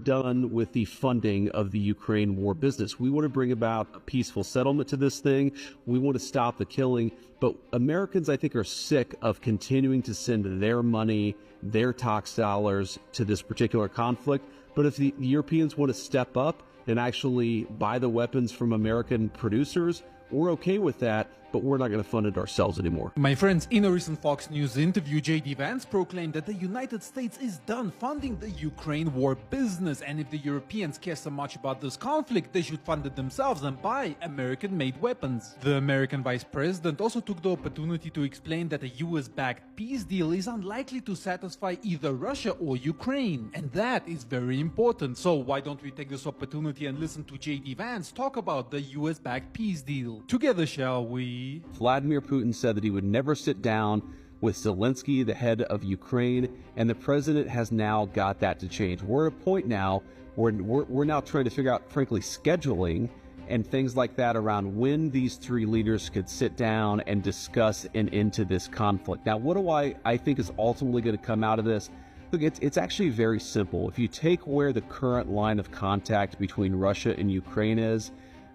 done with the funding of the Ukraine war business. We want to bring about a peaceful settlement to this thing. We want to stop the killing. But Americans, I think, are sick of continuing to send their money, their tax dollars to this particular conflict. But if the Europeans want to step up and actually buy the weapons from American producers, we're okay with that, but we're not going to fund it ourselves anymore. My friends, in a recent Fox News interview, Vance proclaimed that the United States is done funding the Ukraine war business, and if the Europeans care so much about this conflict, they should fund it themselves and buy American-made weapons. The American Vice President also took the opportunity to explain that a US-backed peace deal is unlikely to satisfy either Russia or Ukraine, and that is very important. So why don't we take this opportunity and listen to Vance talk about the US-backed peace deal? Together, shall we? Vladimir Putin said that he would never sit down with Zelensky, the head of Ukraine, and the president has now got that to change. We're at a point now where we're now trying to figure out, frankly, scheduling and things like that around when these three leaders could sit down and discuss an end to this conflict. Now, what do I think is ultimately going to come out of this? Look, it's actually very simple. If you take where the current line of contact between Russia and Ukraine is,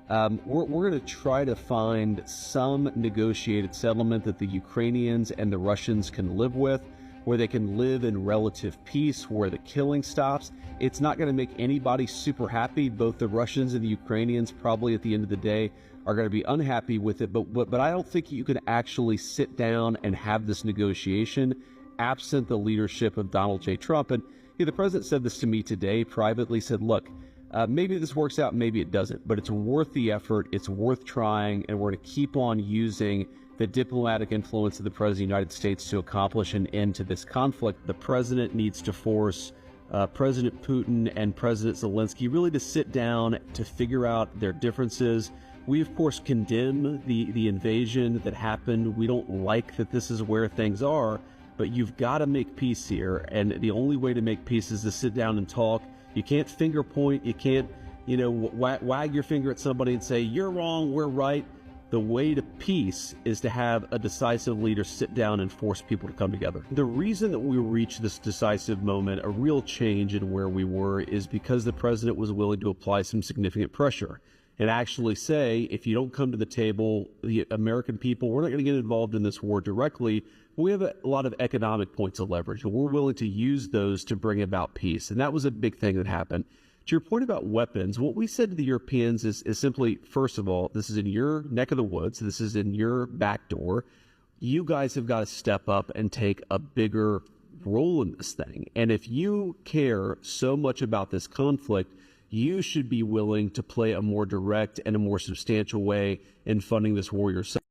we're going to try to find some negotiated settlement that the Ukrainians and the Russians can live with, where they can live in relative peace, where the killing stops. It's not going to make anybody super happy. Both the Russians and the Ukrainians probably at the end of the day are going to be unhappy with it, but I don't think you can actually sit down and have this negotiation absent the leadership of Donald J. Trump. And the president said this to me today, privately said, look, maybe this works out, maybe it doesn't, but it's worth the effort, it's worth trying, and we're going to keep on using the diplomatic influence of the President of the United States to accomplish an end to this conflict. The president needs to force President Putin and President Zelensky really to sit down to figure out their differences. We, of course, condemn the invasion that happened. We don't like that this is where things are, but you've got to make peace here, and the only way to make peace is to sit down and talk. You can't finger point. You can't, wag your finger at somebody and say, you're wrong, we're right. The way to peace is to have a decisive leader sit down and force people to come together. The reason that we reached this decisive moment, a real change in where we were, is because the president was willing to apply some significant pressure and actually say, if you don't come to the table, the American people, we're not going to get involved in this war directly. We have a lot of economic points of leverage, and we're willing to use those to bring about peace. And that was a big thing that happened. To your point about weapons, what we said to the Europeans is simply, first of all, this is in your neck of the woods. This is in your back door. You guys have got to step up and take a bigger role in this thing. And if you care so much about this conflict, you should be willing to play a more direct and a more substantial way in funding this war yourself.